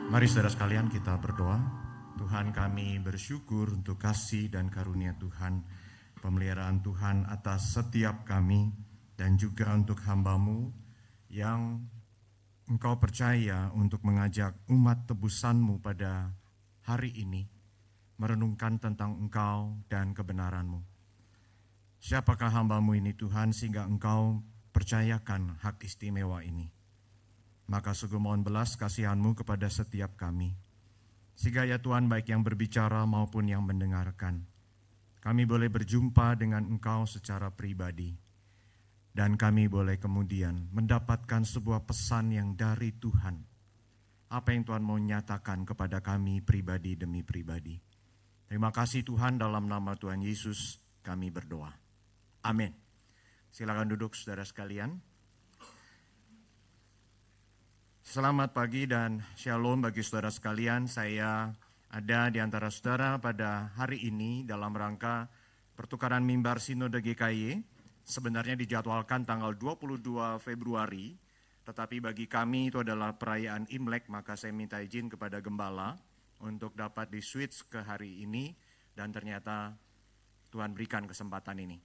Mari saudara sekalian kita berdoa. Tuhan, kami bersyukur untuk kasih dan karunia Tuhan, pemeliharaan Tuhan atas setiap kami dan juga untuk hamba-Mu yang Engkau percaya untuk mengajak umat tebusan-Mu pada hari ini, merenungkan tentang Engkau dan kebenaran-Mu. Siapakah hamba-Mu ini Tuhan sehingga Engkau percayakan hak istimewa ini? Maka sungguh mohon belas kasihan-Mu kepada setiap kami. Sehingga ya Tuhan, baik yang berbicara maupun yang mendengarkan, kami boleh berjumpa dengan Engkau secara pribadi. Dan kami boleh kemudian mendapatkan sebuah pesan yang dari Tuhan. Apa yang Tuhan mau nyatakan kepada kami pribadi demi pribadi. Terima kasih Tuhan, dalam nama Tuhan Yesus kami berdoa. Amin. Silakan duduk saudara sekalian. Selamat pagi dan shalom bagi saudara sekalian. Saya ada di antara saudara pada hari ini dalam rangka pertukaran mimbar Sinode GKY. Sebenarnya dijadwalkan tanggal 22 Februari, tetapi bagi kami itu adalah perayaan Imlek, maka saya minta izin kepada Gembala untuk dapat di-switch ke hari ini, dan ternyata Tuhan berikan kesempatan ini.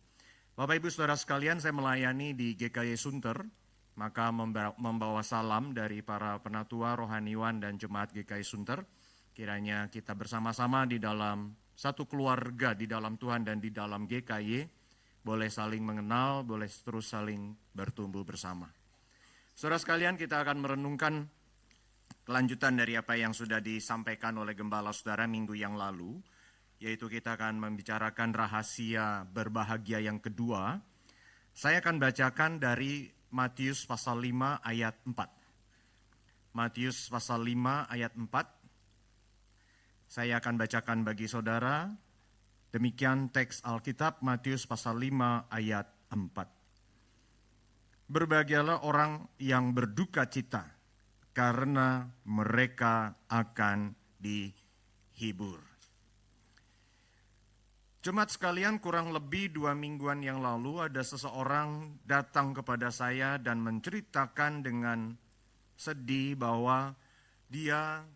Bapak Ibu Saudara sekalian, saya melayani di GKY Sunter, maka membawa salam dari para penatua, rohaniwan, dan jemaat GKY Sunter. Kiranya kita bersama-sama di dalam satu keluarga, di dalam Tuhan dan di dalam GKY, boleh saling mengenal, boleh terus saling bertumbuh bersama. Saudara sekalian, kita akan merenungkan kelanjutan dari apa yang sudah disampaikan oleh Gembala Saudara minggu yang lalu, yaitu kita akan membicarakan rahasia berbahagia yang kedua. Saya akan bacakan dari Matius pasal 5 ayat 4. Matius pasal 5 ayat 4. Saya akan bacakan bagi saudara. Demikian teks Alkitab Matius pasal 5 ayat 4. Berbahagialah orang yang berduka cita, karena mereka akan dihibur. Jemaat sekalian, kurang lebih 2 mingguan yang lalu ada seseorang datang kepada saya dan menceritakan dengan sedih bahwa dia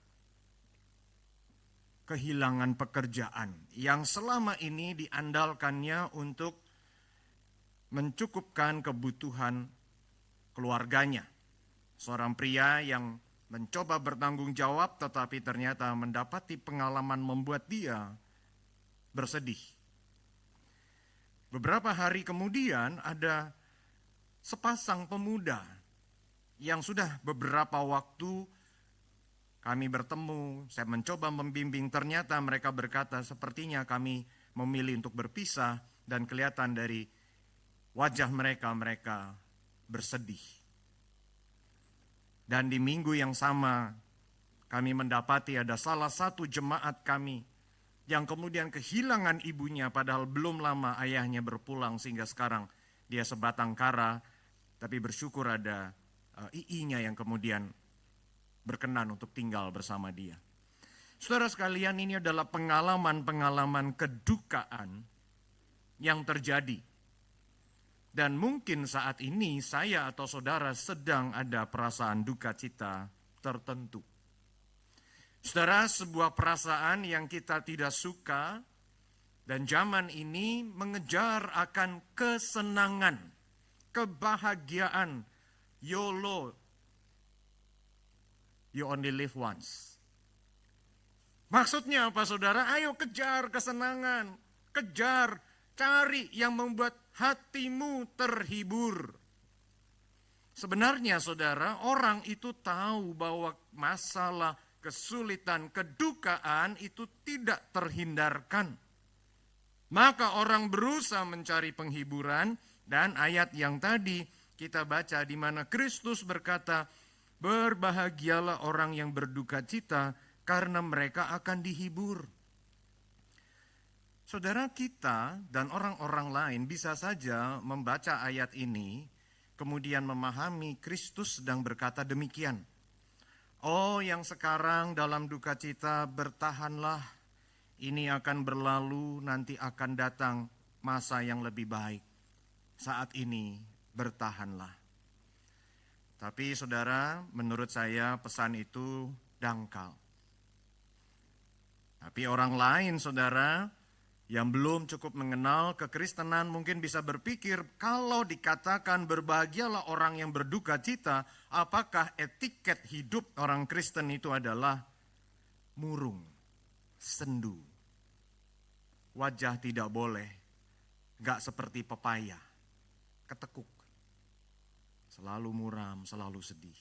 kehilangan pekerjaan yang selama ini diandalkannya untuk mencukupkan kebutuhan keluarganya. Seorang pria yang mencoba bertanggung jawab tetapi ternyata mendapati pengalaman membuat dia bersedih. Beberapa hari kemudian ada sepasang pemuda yang sudah beberapa waktu kami bertemu, saya mencoba membimbing, ternyata mereka berkata sepertinya kami memilih untuk berpisah dan kelihatan dari wajah mereka bersedih. Dan di minggu yang sama kami mendapati ada salah satu jemaat kami yang kemudian kehilangan ibunya padahal belum lama ayahnya berpulang sehingga sekarang dia sebatang kara, tapi bersyukur ada iinya yang kemudian berkenan untuk tinggal bersama dia. Saudara sekalian, ini adalah pengalaman-pengalaman kedukaan yang terjadi. Dan mungkin saat ini saya atau saudara sedang ada perasaan duka cita tertentu. Saudara, sebuah perasaan yang kita tidak suka dan zaman ini mengejar akan kesenangan, kebahagiaan, YOLO, you only live once. Maksudnya apa saudara? Ayo kejar kesenangan, kejar, cari yang membuat hatimu terhibur. Sebenarnya saudara, orang itu tahu bahwa masalah, kesulitan, kedukaan itu tidak terhindarkan. Maka orang berusaha mencari penghiburan, dan ayat yang tadi kita baca di mana Kristus berkata, berbahagialah orang yang berduka cita karena mereka akan dihibur. Saudara, kita dan orang-orang lain bisa saja membaca ayat ini, kemudian memahami Kristus sedang berkata demikian. Oh, yang sekarang dalam duka cita, bertahanlah, ini akan berlalu, nanti akan datang masa yang lebih baik. Saat ini bertahanlah. Tapi saudara, menurut saya pesan itu dangkal. Tapi orang lain, saudara, yang belum cukup mengenal kekristenan mungkin bisa berpikir, kalau dikatakan berbahagialah orang yang berduka cita, apakah etiket hidup orang Kristen itu adalah murung, sendu, wajah tidak boleh, gak seperti pepaya, ketekuk, selalu muram, selalu sedih.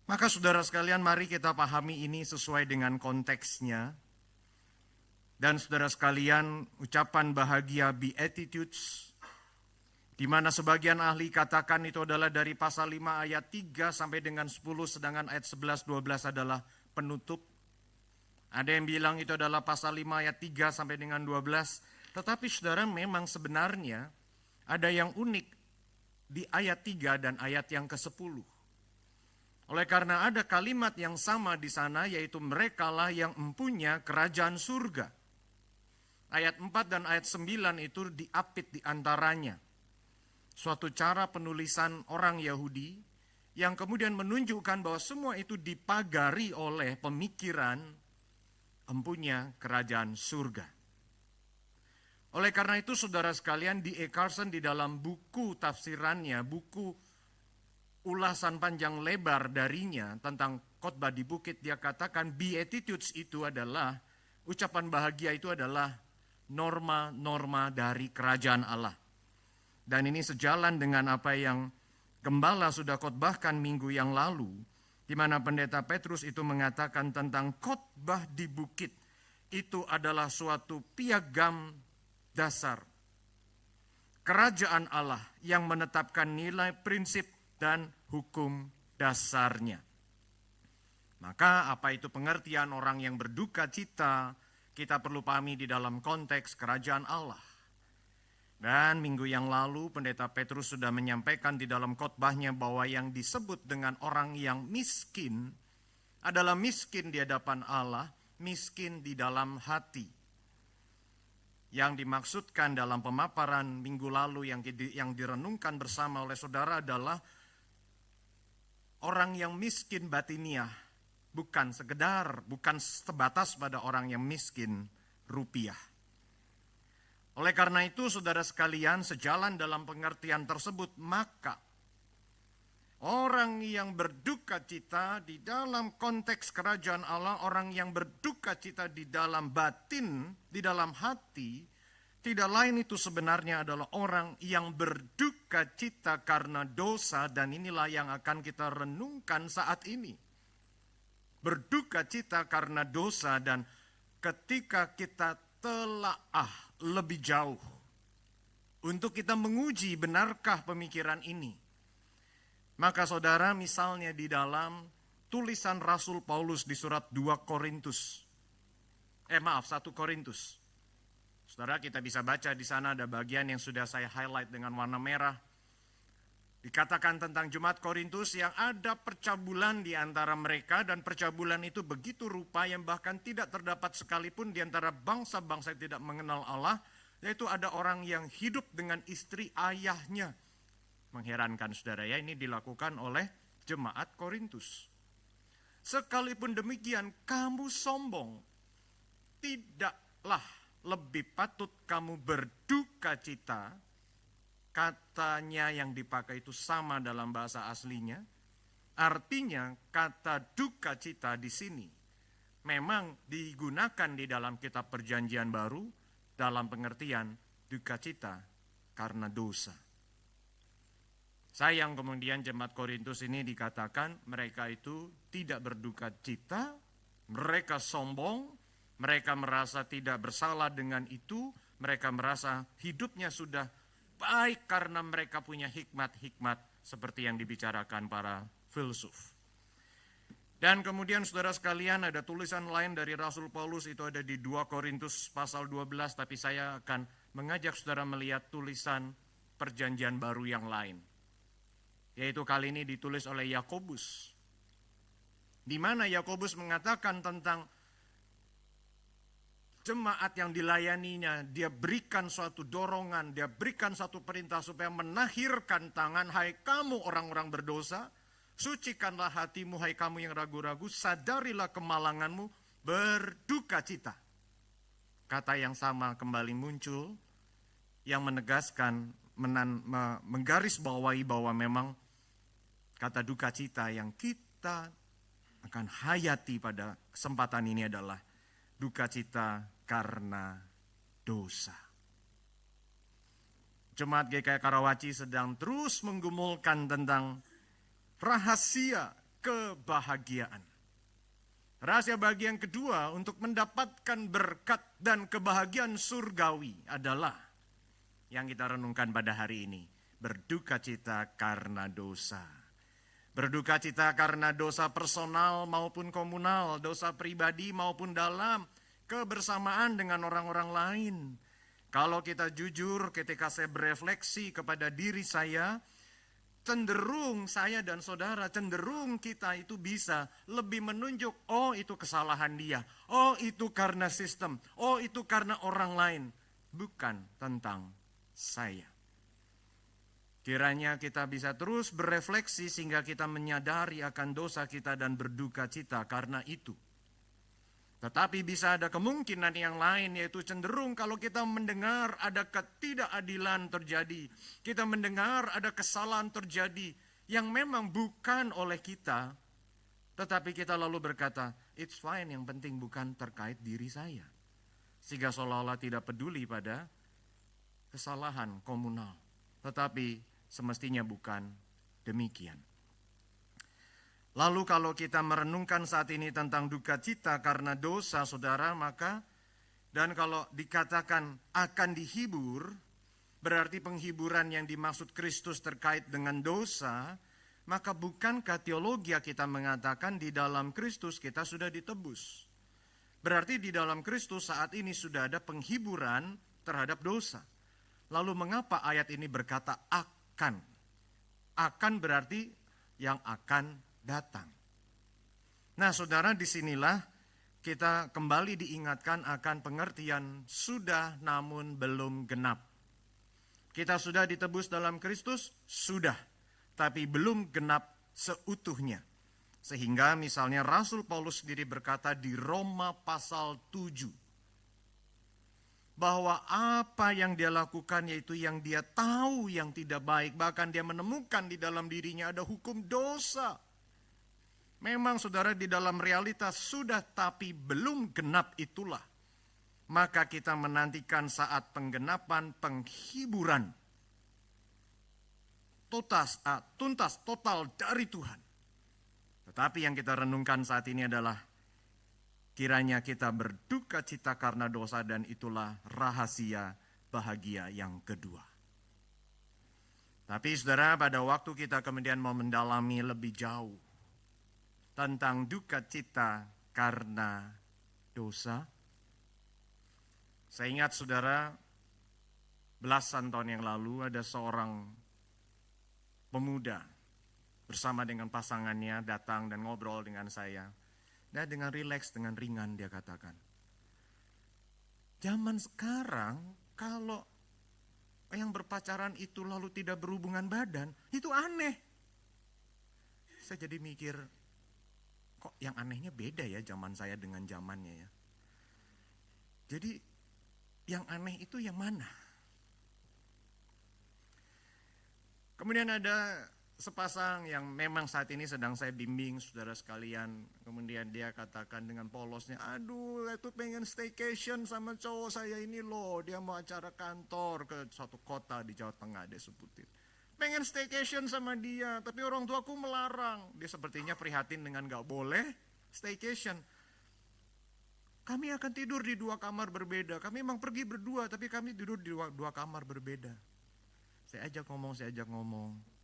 Maka saudara sekalian, mari kita pahami ini sesuai dengan konteksnya. Dan saudara sekalian, ucapan bahagia beatitudes, di mana sebagian ahli katakan itu adalah dari pasal 5 ayat 3 sampai dengan 10, sedangkan ayat 11-12 adalah penutup. Ada yang bilang itu adalah pasal 5 ayat 3 sampai dengan 12. Tetapi saudara, memang sebenarnya ada yang unik di ayat 3 dan ayat yang ke-10. Oleh karena ada kalimat yang sama di sana, yaitu merekalah yang mempunyai kerajaan surga. Ayat 4 dan ayat 9 itu diapit di antaranya. Suatu cara penulisan orang Yahudi yang kemudian menunjukkan bahwa semua itu dipagari oleh pemikiran mempunyai kerajaan surga. Oleh karena itu saudara sekalian, D.A. Carson di dalam buku tafsirannya, buku ulasan panjang lebar darinya tentang khotbah di bukit, dia katakan beatitudes itu adalah, ucapan bahagia itu adalah norma-norma dari kerajaan Allah. Dan ini sejalan dengan apa yang Gembala sudah khotbahkan minggu yang lalu, di mana Pendeta Petrus itu mengatakan tentang khotbah di bukit itu adalah suatu piagam dasar kerajaan Allah yang menetapkan nilai, prinsip, dan hukum dasarnya. Maka apa itu pengertian orang yang berduka cita, kita perlu pahami di dalam konteks kerajaan Allah. Dan minggu yang lalu Pendeta Petrus sudah menyampaikan di dalam khotbahnya bahwa yang disebut dengan orang yang miskin adalah miskin di hadapan Allah, miskin di dalam hati. Yang dimaksudkan dalam pemaparan minggu lalu yang direnungkan bersama oleh saudara adalah orang yang miskin batiniah, bukan sebatas pada orang yang miskin rupiah. Oleh karena itu saudara sekalian, sejalan dalam pengertian tersebut, maka orang yang berduka cita di dalam konteks kerajaan Allah, orang yang berduka cita di dalam batin, di dalam hati, tidak lain itu sebenarnya adalah orang yang berduka cita karena dosa, dan inilah yang akan kita renungkan saat ini. Berduka cita karena dosa, dan ketika kita telaah lebih jauh untuk kita menguji benarkah pemikiran ini, maka saudara, misalnya di dalam tulisan Rasul Paulus di surat 1 Korintus. Saudara, kita bisa baca di sana ada bagian yang sudah saya highlight dengan warna merah. Dikatakan tentang jemaat Korintus yang ada percabulan di antara mereka, dan percabulan itu begitu rupa yang bahkan tidak terdapat sekalipun di antara bangsa-bangsa yang tidak mengenal Allah, yaitu ada orang yang hidup dengan istri ayahnya. Mengherankan saudara ya, ini dilakukan oleh jemaat Korintus. Sekalipun demikian, kamu sombong, tidaklah lebih patut kamu berduka cita. Katanya yang dipakai itu sama dalam bahasa aslinya. Artinya kata duka cita di sini memang digunakan di dalam kitab Perjanjian Baru dalam pengertian duka cita karena dosa. Sayang kemudian jemaat Korintus ini dikatakan mereka itu tidak berduka cita, mereka sombong, mereka merasa tidak bersalah dengan itu, mereka merasa hidupnya sudah baik karena mereka punya hikmat-hikmat seperti yang dibicarakan para filsuf. Dan kemudian saudara sekalian, ada tulisan lain dari Rasul Paulus, itu ada di 2 Korintus pasal 12, tapi saya akan mengajak saudara melihat tulisan Perjanjian Baru yang lain. Yaitu kali ini ditulis oleh Yakobus. Di mana Yakobus mengatakan tentang jemaat yang dilayaninya, dia berikan suatu dorongan, dia berikan satu perintah supaya menahirkan tangan, hai kamu orang-orang berdosa, Sucikanlah hatimu, hai kamu yang ragu-ragu, sadarilah kemalanganmu, berduka cita. Kata yang sama kembali muncul, yang menegaskan, menggarisbawahi bahwa memang kata duka cita yang kita akan hayati pada kesempatan ini adalah duka cita karena dosa. Jemaat GKI Karawaci sedang terus menggumulkan tentang rahasia kebahagiaan. Rahasia bagian kedua untuk mendapatkan berkat dan kebahagiaan surgawi adalah yang kita renungkan pada hari ini. Berduka cita karena dosa. Berduka cita karena dosa personal maupun komunal, dosa pribadi maupun dalam kebersamaan dengan orang-orang lain. Kalau kita jujur, ketika saya berefleksi kepada diri saya, cenderung saya dan saudara, cenderung kita itu bisa lebih menunjuk, oh itu kesalahan dia, oh itu karena sistem, oh itu karena orang lain. Bukan tentang saya. Kiranya kita bisa terus berefleksi sehingga kita menyadari akan dosa kita dan berduka cita karena itu. Tetapi bisa ada kemungkinan yang lain, yaitu cenderung kalau kita mendengar ada ketidakadilan terjadi, kita mendengar ada kesalahan terjadi yang memang bukan oleh kita, tetapi kita lalu berkata, it's fine, yang penting bukan terkait diri saya. Sehingga seolah-olah tidak peduli pada kesalahan komunal, tetapi semestinya bukan demikian. Lalu kalau kita merenungkan saat ini tentang duka cita karena dosa, saudara, maka dan kalau dikatakan akan dihibur, berarti penghiburan yang dimaksud Kristus terkait dengan dosa, maka bukankah teologi kita mengatakan di dalam Kristus kita sudah ditebus? Berarti di dalam Kristus saat ini sudah ada penghiburan terhadap dosa. Lalu mengapa ayat ini berkata akan? Akan berarti yang akan datang. Nah, saudara, disinilah kita kembali diingatkan akan pengertian sudah namun belum genap. Kita sudah ditebus dalam Kristus, sudah, tapi belum genap seutuhnya. Sehingga misalnya Rasul Paulus sendiri berkata di Roma pasal 7, bahwa apa yang dia lakukan yaitu yang dia tahu yang tidak baik, bahkan dia menemukan di dalam dirinya ada hukum dosa. Memang saudara di dalam realitas sudah tapi belum genap itulah. Maka kita menantikan saat penggenapan penghiburan tuntas total dari Tuhan. Tetapi yang kita renungkan saat ini adalah kiranya kita berduka cita karena dosa dan itulah rahasia bahagia yang kedua. Tapi saudara, pada waktu kita kemudian mau mendalami lebih jauh tentang duka cita karena dosa. Saya ingat saudara, belasan tahun yang lalu ada seorang pemuda bersama dengan pasangannya datang dan ngobrol dengan saya. Dan dengan rileks, dengan ringan dia katakan, zaman sekarang kalau yang berpacaran itu lalu tidak berhubungan badan, itu aneh. Saya jadi mikir, kok yang anehnya beda ya zaman saya dengan zamannya ya. Jadi yang aneh itu yang mana? Kemudian ada sepasang yang memang saat ini sedang saya bimbing, saudara sekalian. Kemudian dia katakan dengan polosnya, aduh itu pengen staycation sama cowok saya ini loh. Dia mau acara kantor ke suatu kota di Jawa Tengah, dia sebutin. Pengen staycation sama dia, tapi orang tuaku melarang. Dia sepertinya prihatin dengan gak boleh staycation. Kami akan tidur di 2 kamar berbeda. Kami memang pergi berdua, tapi kami tidur di 2 kamar berbeda. Saya ajak ngomong.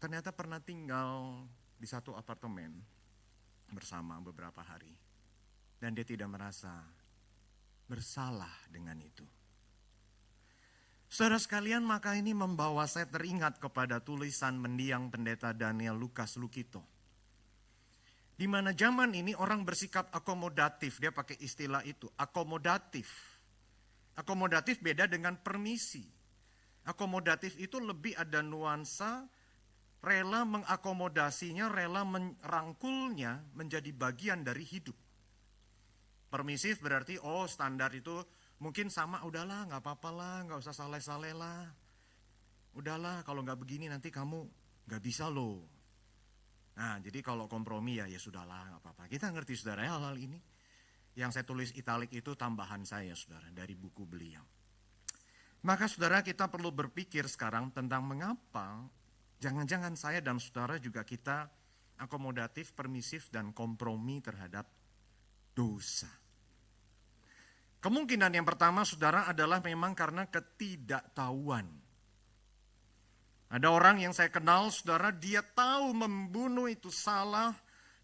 Ternyata pernah tinggal di satu apartemen bersama beberapa hari. Dan dia tidak merasa bersalah dengan itu. Saudara sekalian, maka ini membawa saya teringat kepada tulisan mendiang pendeta Daniel Lukas Lukito. Di mana zaman ini orang bersikap akomodatif, dia pakai istilah itu, akomodatif. Akomodatif beda dengan permisi. Akomodatif itu lebih ada nuansa rela mengakomodasinya, rela merangkulnya menjadi bagian dari hidup. Permisif berarti, standar itu mungkin sama, udahlah nggak apa-apa lah, nggak usah saleh-saleh lah. Udahlah kalau nggak begini nanti kamu nggak bisa loh. Nah jadi kalau kompromi ya sudahlah nggak apa-apa. Kita ngerti saudara ya hal-hal ini. Yang saya tulis italik itu tambahan saya saudara dari buku beliau. Maka saudara kita perlu berpikir sekarang tentang mengapa jangan-jangan saya dan saudara juga kita akomodatif, permisif dan kompromi terhadap dosa. Kemungkinan yang pertama saudara adalah memang karena ketidaktahuan. Ada orang yang saya kenal saudara, dia tahu membunuh itu salah,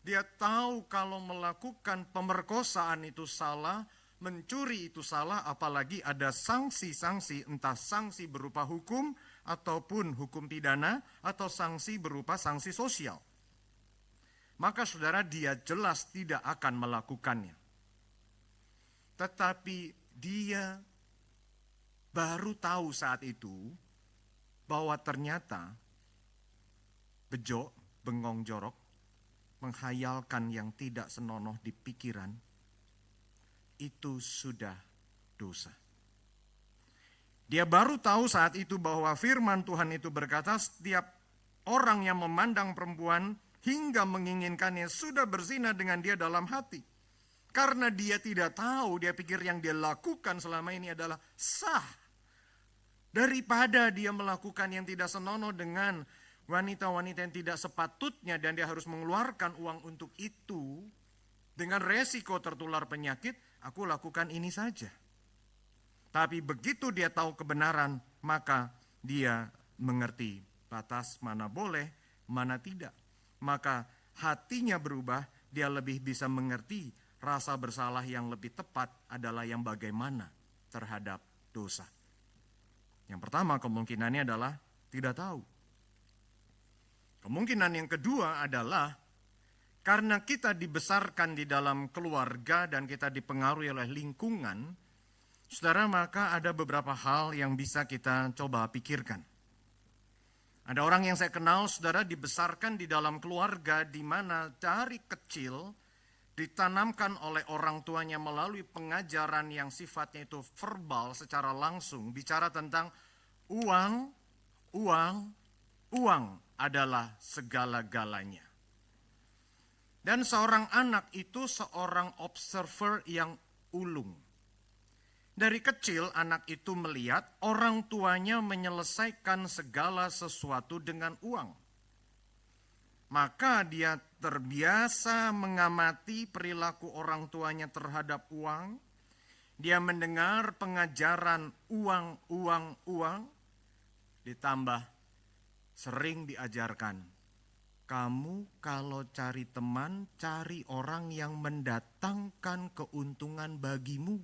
dia tahu kalau melakukan pemerkosaan itu salah, mencuri itu salah, apalagi ada sanksi-sanksi, entah sanksi berupa hukum ataupun hukum pidana atau sanksi berupa sanksi sosial. Maka saudara dia jelas tidak akan melakukannya. Tetapi dia baru tahu saat itu bahwa ternyata bejo, bengong jorok, menghayalkan yang tidak senonoh di pikiran, itu sudah dosa. Dia baru tahu saat itu bahwa firman Tuhan itu berkata, setiap orang yang memandang perempuan hingga menginginkannya sudah berzina dengan dia dalam hati. Karena dia tidak tahu, dia pikir yang dia lakukan selama ini adalah sah. Daripada dia melakukan yang tidak senonoh dengan wanita-wanita yang tidak sepatutnya dan dia harus mengeluarkan uang untuk itu, dengan resiko tertular penyakit, aku lakukan ini saja. Tapi begitu dia tahu kebenaran, maka dia mengerti batas mana boleh, mana tidak. Maka hatinya berubah, dia lebih bisa mengerti rasa bersalah yang lebih tepat adalah yang bagaimana terhadap dosa. Yang pertama kemungkinannya adalah tidak tahu. Kemungkinan yang kedua adalah karena kita dibesarkan di dalam keluarga dan kita dipengaruhi oleh lingkungan, saudara, maka ada beberapa hal yang bisa kita coba pikirkan. Ada orang yang saya kenal, saudara, dibesarkan di dalam keluarga di mana dari kecil ditanamkan oleh orang tuanya melalui pengajaran yang sifatnya itu verbal secara langsung, bicara tentang uang adalah segala-galanya. Dan seorang anak itu seorang observer yang ulung. Dari kecil anak itu melihat orang tuanya menyelesaikan segala sesuatu dengan uang. Maka dia terbiasa mengamati perilaku orang tuanya terhadap uang. Dia mendengar pengajaran uang. Ditambah sering diajarkan, kamu kalau cari teman, cari orang yang mendatangkan keuntungan bagimu.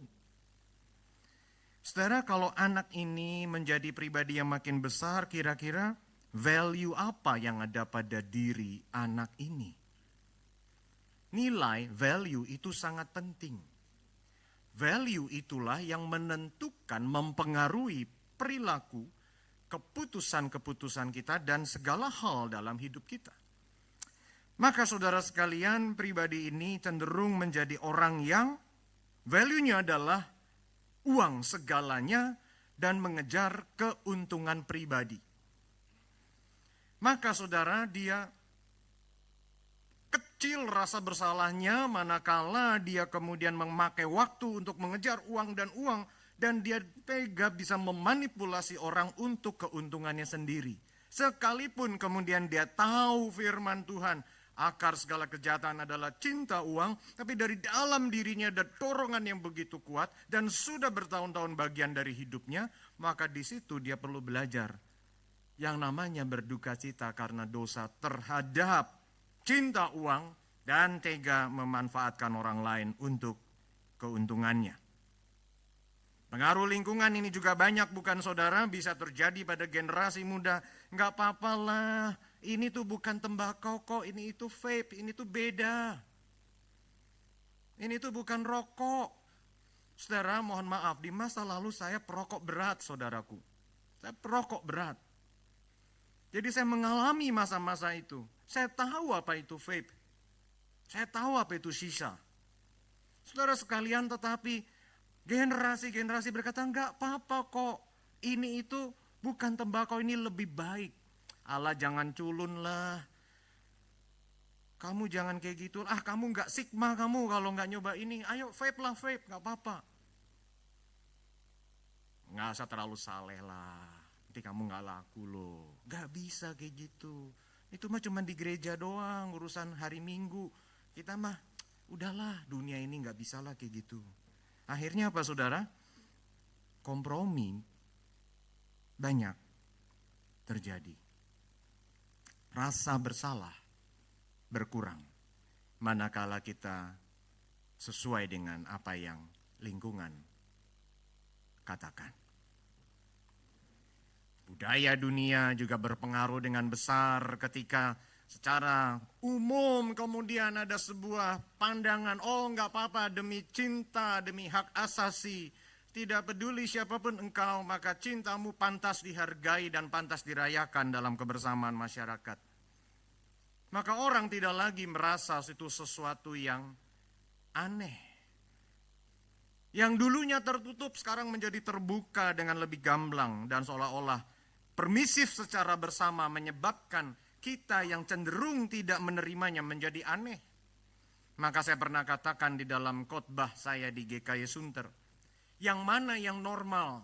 Saudara, kalau anak ini menjadi pribadi yang makin besar, kira-kira value apa yang ada pada diri anak ini? Nilai, value itu sangat penting. Value itulah yang menentukan, mempengaruhi perilaku, keputusan-keputusan kita dan segala hal dalam hidup kita. Maka saudara sekalian, pribadi ini cenderung menjadi orang yang value-nya adalah uang segalanya dan mengejar keuntungan pribadi. Maka saudara, dia kecil rasa bersalahnya manakala dia kemudian memakai waktu untuk mengejar uang dan dia tega bisa memanipulasi orang untuk keuntungannya sendiri. Sekalipun kemudian dia tahu firman Tuhan, akar segala kejahatan adalah cinta uang, tapi dari dalam dirinya ada dorongan yang begitu kuat dan sudah bertahun-tahun bagian dari hidupnya, maka di situ dia perlu belajar yang namanya berduka cita karena dosa terhadap cinta uang dan tega memanfaatkan orang lain untuk keuntungannya. Pengaruh lingkungan ini juga banyak, bukan saudara, bisa terjadi pada generasi muda. Enggak apa-apa lah, ini tuh bukan tembakau kok, ini itu vape, ini tuh beda. Ini tuh bukan rokok. Saudara, mohon maaf, di masa lalu saya perokok berat, saudaraku. Saya perokok berat. Jadi saya mengalami masa-masa itu. Saya tahu apa itu vape. Saya tahu apa itu shisha. Saudara sekalian, tetapi generasi-generasi berkata, enggak apa-apa kok. Ini itu bukan tembakau, ini lebih baik. Allah jangan culun lah. Kamu jangan kayak gitu. Kamu enggak sigma kamu kalau enggak nyoba ini. Ayo vape lah vape, enggak apa-apa. Enggak usah terlalu saleh lah. Nanti kamu enggak laku loh. Enggak bisa kayak gitu. Itu mah cuma di gereja doang, urusan hari Minggu. Kita mah udahlah, dunia ini enggak bisa lah kayak gitu. Akhirnya apa saudara? Kompromi banyak terjadi. Rasa bersalah berkurang manakala kita sesuai dengan apa yang lingkungan katakan. Budaya dunia juga berpengaruh dengan besar ketika secara umum kemudian ada sebuah pandangan, enggak apa-apa demi cinta, demi hak asasi. Tidak peduli siapapun engkau, maka cintamu pantas dihargai dan pantas dirayakan dalam kebersamaan masyarakat. Maka orang tidak lagi merasa itu sesuatu yang aneh. Yang dulunya tertutup sekarang menjadi terbuka dengan lebih gamblang dan seolah-olah permisif secara bersama menyebabkan kita yang cenderung tidak menerimanya menjadi aneh. Maka saya pernah katakan di dalam khotbah saya di GKI Sunter, yang mana yang normal?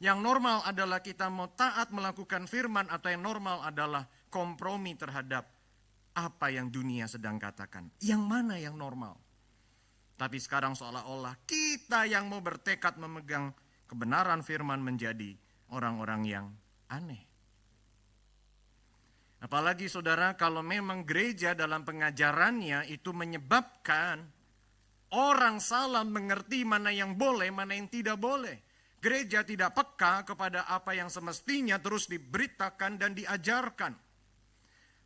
Yang normal adalah kita mau taat melakukan firman, atau yang normal adalah kompromi terhadap apa yang dunia sedang katakan. Yang mana yang normal? Tapi sekarang seolah-olah kita yang mau bertekad memegang kebenaran firman menjadi orang-orang yang aneh. Apalagi saudara, kalau memang gereja dalam pengajarannya itu menyebabkan orang salah mengerti mana yang boleh, mana yang tidak boleh. Gereja tidak peka kepada apa yang semestinya terus diberitakan dan diajarkan.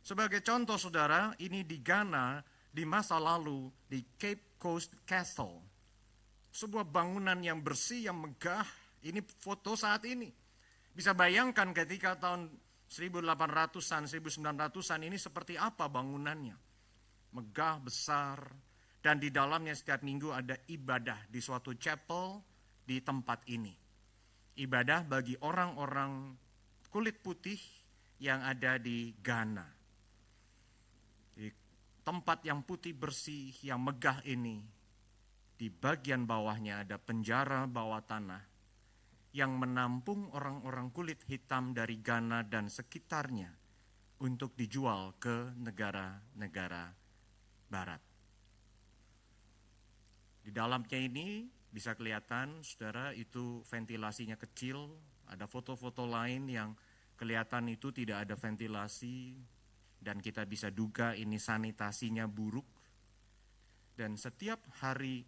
Sebagai contoh saudara, ini di Ghana di masa lalu di Cape Coast Castle. Sebuah bangunan yang bersih, yang megah. Ini foto saat ini. Bisa bayangkan ketika tahun 1800-an, 1900-an ini seperti apa bangunannya. Megah, besar. Dan di dalamnya setiap minggu ada ibadah di suatu chapel di tempat ini. Ibadah bagi orang-orang kulit putih yang ada di Ghana. Di tempat yang putih bersih, yang megah ini, di bagian bawahnya ada penjara bawah tanah yang menampung orang-orang kulit hitam dari Ghana dan sekitarnya untuk dijual ke negara-negara barat. Di dalamnya ini bisa kelihatan, saudara, itu ventilasinya kecil. Ada foto-foto lain yang kelihatan itu tidak ada ventilasi. Dan kita bisa duga ini sanitasinya buruk. Dan setiap hari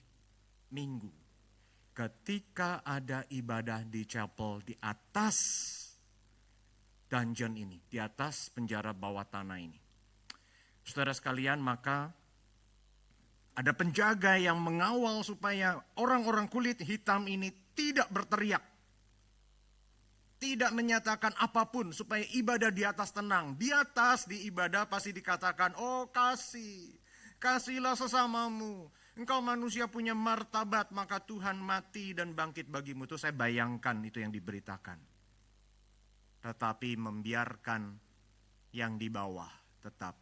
Minggu, ketika ada ibadah di chapel di atas dungeon ini, di atas penjara bawah tanah ini, saudara sekalian, maka ada penjaga yang mengawal supaya orang-orang kulit hitam ini tidak berteriak. Tidak menyatakan apapun supaya ibadah di atas tenang. Di atas di ibadah pasti dikatakan, kasihlah sesamamu. Engkau manusia punya martabat, maka Tuhan mati dan bangkit bagimu. Itu saya bayangkan itu yang diberitakan. Tetapi membiarkan yang di bawah tetap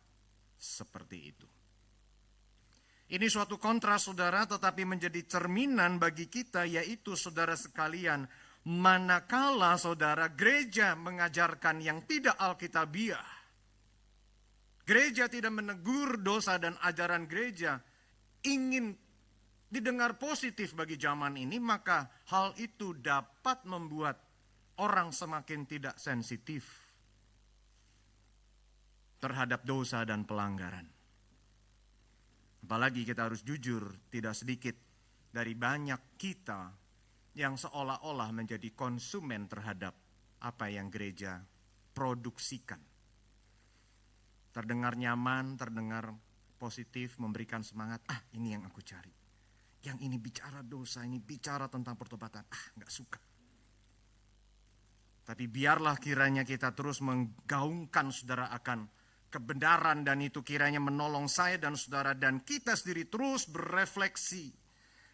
seperti itu. Ini suatu kontras saudara, tetapi menjadi cerminan bagi kita, yaitu saudara sekalian, manakala saudara gereja mengajarkan yang tidak alkitabiah, gereja tidak menegur dosa dan ajaran gereja, ingin didengar positif bagi zaman ini, maka hal itu dapat membuat orang semakin tidak sensitif terhadap dosa dan pelanggaran. Apalagi kita harus jujur, tidak sedikit dari banyak kita yang seolah-olah menjadi konsumen terhadap apa yang gereja produksikan. Terdengar nyaman, terdengar positif, memberikan semangat, ini yang aku cari. Yang ini bicara dosa, ini bicara tentang pertobatan, nggak suka. Tapi biarlah kiranya kita terus menggaungkan saudara akan kebenaran, dan itu kiranya menolong saya dan saudara dan kita sendiri terus berefleksi.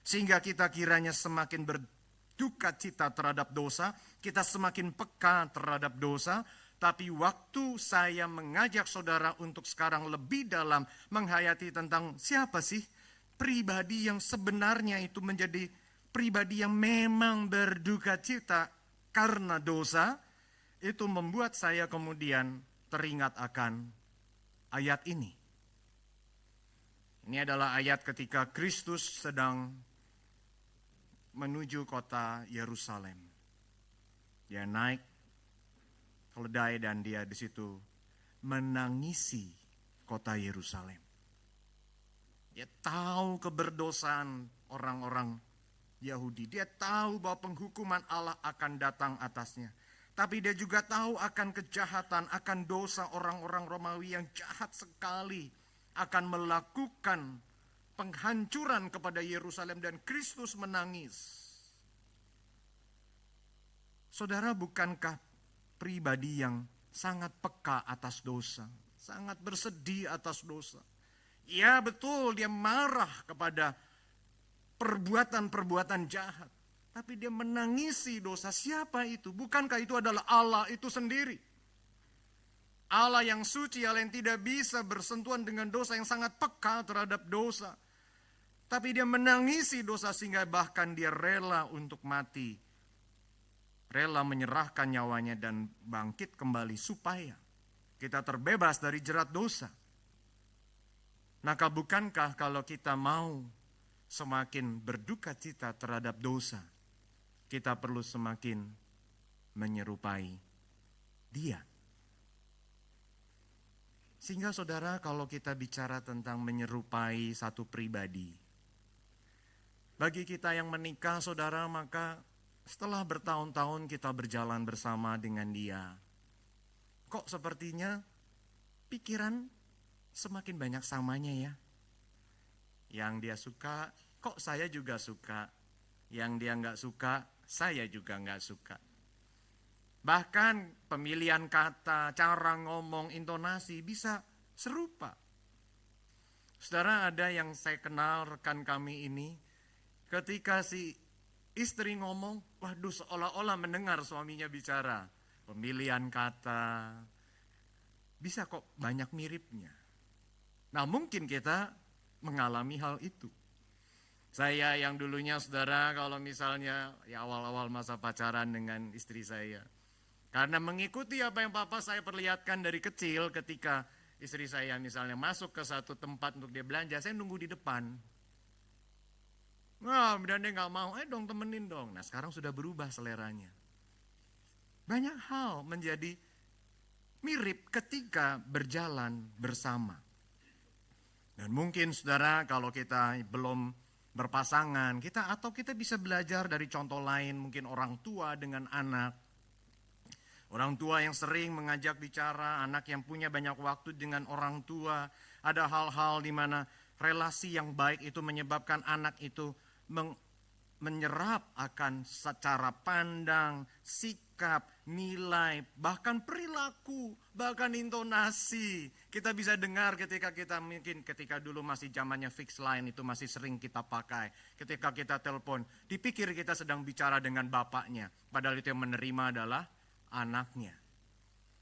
Sehingga kita kiranya semakin berduka cita terhadap dosa, kita semakin peka terhadap dosa. Tapi waktu saya mengajak saudara untuk sekarang lebih dalam menghayati tentang siapa sih pribadi yang sebenarnya itu menjadi pribadi yang memang berduka cita karena dosa, itu membuat saya kemudian teringat akan ayat ini. Ini adalah ayat ketika Kristus sedang menuju kota Yerusalem. Dia naik keledai dan dia di situ menangisi kota Yerusalem. Dia tahu keberdosaan orang-orang Yahudi. Dia tahu bahwa penghukuman Allah akan datang atasnya. Tapi dia juga tahu akan kejahatan, akan dosa orang-orang Romawi yang jahat sekali akan melakukan penghancuran kepada Yerusalem, dan Kristus menangis. Saudara, bukankah pribadi yang sangat peka atas dosa, sangat bersedih atas dosa? Ya betul, dia marah kepada perbuatan-perbuatan jahat. Tapi dia menangisi dosa. Siapa itu? Bukankah itu adalah Allah itu sendiri? Allah yang suci, Allah yang tidak bisa bersentuhan dengan dosa, yang sangat peka terhadap dosa. Tapi dia menangisi dosa sehingga bahkan dia rela untuk mati. Rela menyerahkan nyawanya dan bangkit kembali supaya kita terbebas dari jerat dosa. Maka bukankah kalau kita mau semakin berduka cita terhadap dosa, kita perlu semakin menyerupai Dia. Sehingga saudara, kalau kita bicara tentang menyerupai satu pribadi, bagi kita yang menikah saudara, maka setelah bertahun-tahun kita berjalan bersama dengan dia, kok sepertinya pikiran semakin banyak samanya ya. Yang dia suka, kok saya juga suka. Yang dia nggak suka, saya juga nggak suka. Bahkan pemilihan kata, cara ngomong, intonasi bisa serupa. Saudara, ada yang saya kenal rekan kami ini, ketika si istri ngomong, waduh seolah-olah mendengar suaminya bicara. Pemilihan kata, bisa kok banyak miripnya. Nah mungkin kita mengalami hal itu. Saya yang dulunya saudara, kalau misalnya ya awal-awal masa pacaran dengan istri saya, karena mengikuti apa yang papa saya perlihatkan dari kecil, ketika istri saya misalnya masuk ke satu tempat untuk dia belanja, saya nunggu di depan. Nah, dan dia nggak mau, dong temenin dong. Nah sekarang sudah berubah seleranya. Banyak hal menjadi mirip ketika berjalan bersama. Dan mungkin saudara, kalau kita belum berpasangan, kita bisa belajar dari contoh lain, mungkin orang tua dengan anak. Orang tua yang sering mengajak bicara, anak yang punya banyak waktu dengan orang tua. Ada hal-hal di mana relasi yang baik itu menyebabkan anak itu menyerap akan secara pandang, sikap, nilai, bahkan perilaku, bahkan intonasi. Kita bisa dengar ketika dulu masih zamannya fix line, itu masih sering kita pakai. Ketika kita telepon, dipikir kita sedang bicara dengan bapaknya, padahal itu yang menerima adalah anaknya.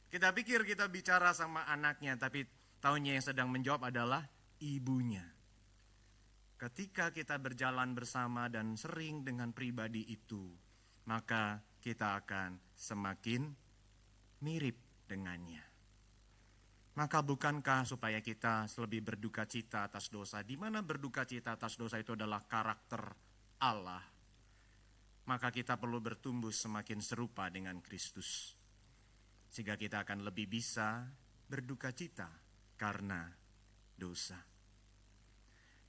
Kita pikir kita bicara sama anaknya, tapi taunya yang sedang menjawab adalah ibunya. Ketika kita berjalan bersama dan sering dengan pribadi itu, maka kita akan semakin mirip dengannya. Maka bukankah supaya kita lebih berduka cita atas dosa, di mana berduka cita atas dosa itu adalah karakter Allah, maka kita perlu bertumbuh semakin serupa dengan Kristus. Sehingga kita akan lebih bisa berduka cita karena dosa.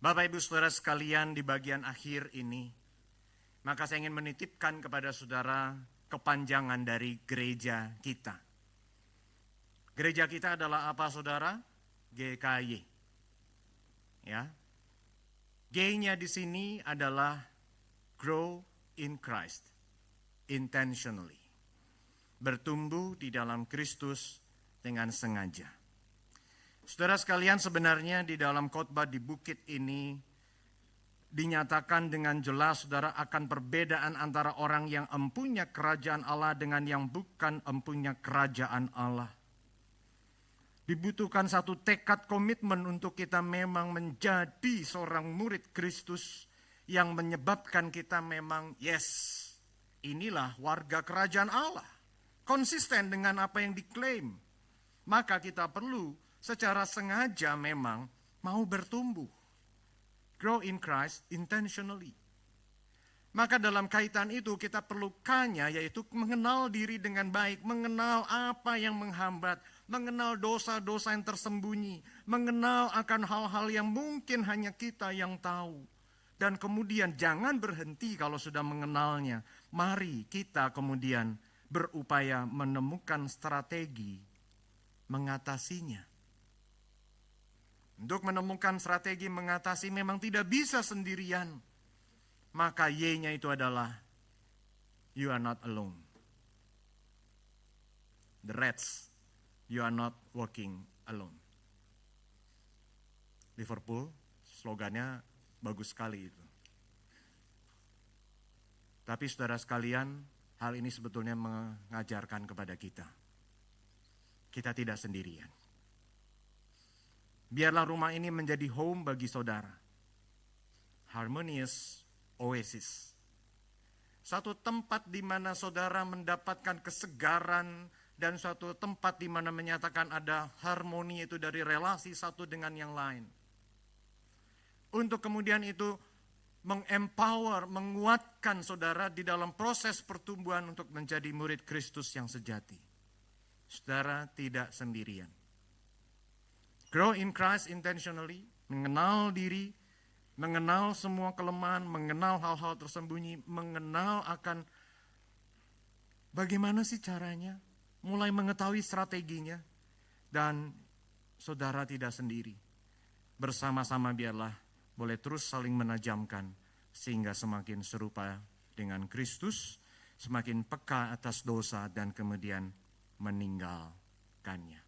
Bapak Ibu Saudara sekalian, di bagian akhir ini, maka saya ingin menitipkan kepada saudara kepanjangan dari gereja kita. Gereja kita adalah apa saudara? GKY. Ya. G-nya di sini adalah grow in Christ intentionally. bertumbuh di dalam Kristus dengan sengaja. Saudara sekalian, sebenarnya di dalam khotbah di bukit ini dinyatakan dengan jelas, saudara, akan perbedaan antara orang yang empunya kerajaan Allah dengan yang bukan empunya kerajaan Allah. Dibutuhkan satu tekad komitmen untuk kita memang menjadi seorang murid Kristus yang menyebabkan kita memang, yes, inilah warga kerajaan Allah. Konsisten dengan apa yang diklaim. Maka kita perlu secara sengaja memang mau bertumbuh. Grow in Christ intentionally. Maka dalam kaitan itu kita perlukannya yaitu mengenal diri dengan baik, mengenal apa yang menghambat, mengenal dosa-dosa yang tersembunyi, mengenal akan hal-hal yang mungkin hanya kita yang tahu. Dan kemudian jangan berhenti kalau sudah mengenalnya. Mari kita kemudian berupaya menemukan strategi mengatasinya. Untuk menemukan strategi mengatasi memang tidak bisa sendirian. Maka Y-nya itu adalah you are not alone. The rest, you are not walking alone. Liverpool, slogannya bagus sekali itu. Tapi saudara sekalian, hal ini sebetulnya mengajarkan kepada kita. Kita tidak sendirian. Biarlah rumah ini menjadi home bagi saudara. Harmonious oasis. Satu tempat di mana saudara mendapatkan kesegaran dan suatu tempat di mana menyatakan ada harmoni itu dari relasi satu dengan yang lain. Untuk kemudian itu mengempower, menguatkan saudara di dalam proses pertumbuhan untuk menjadi murid Kristus yang sejati. Saudara tidak sendirian. Grow in Christ intentionally, mengenal diri, mengenal semua kelemahan, mengenal hal-hal tersembunyi, mengenal akan bagaimana sih caranya, mulai mengetahui strateginya, dan saudara tidak sendiri. Bersama-sama biarlah boleh terus saling menajamkan, sehingga semakin serupa dengan Kristus, semakin peka atas dosa dan kemudian meninggalkannya.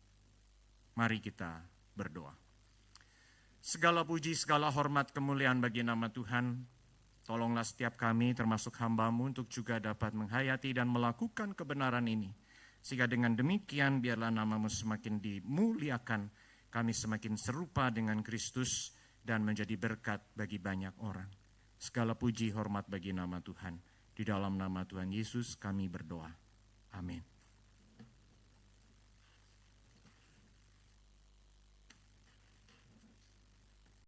Mari kita berdoa. Segala puji, segala hormat, kemuliaan bagi nama Tuhan. Tolonglah setiap kami termasuk hamba-Mu untuk juga dapat menghayati dan melakukan kebenaran ini. Sehingga dengan demikian biarlah nama-Mu semakin dimuliakan, kami semakin serupa dengan Kristus dan menjadi berkat bagi banyak orang. Segala puji, hormat bagi nama Tuhan. Di dalam nama Tuhan Yesus kami berdoa. Amin.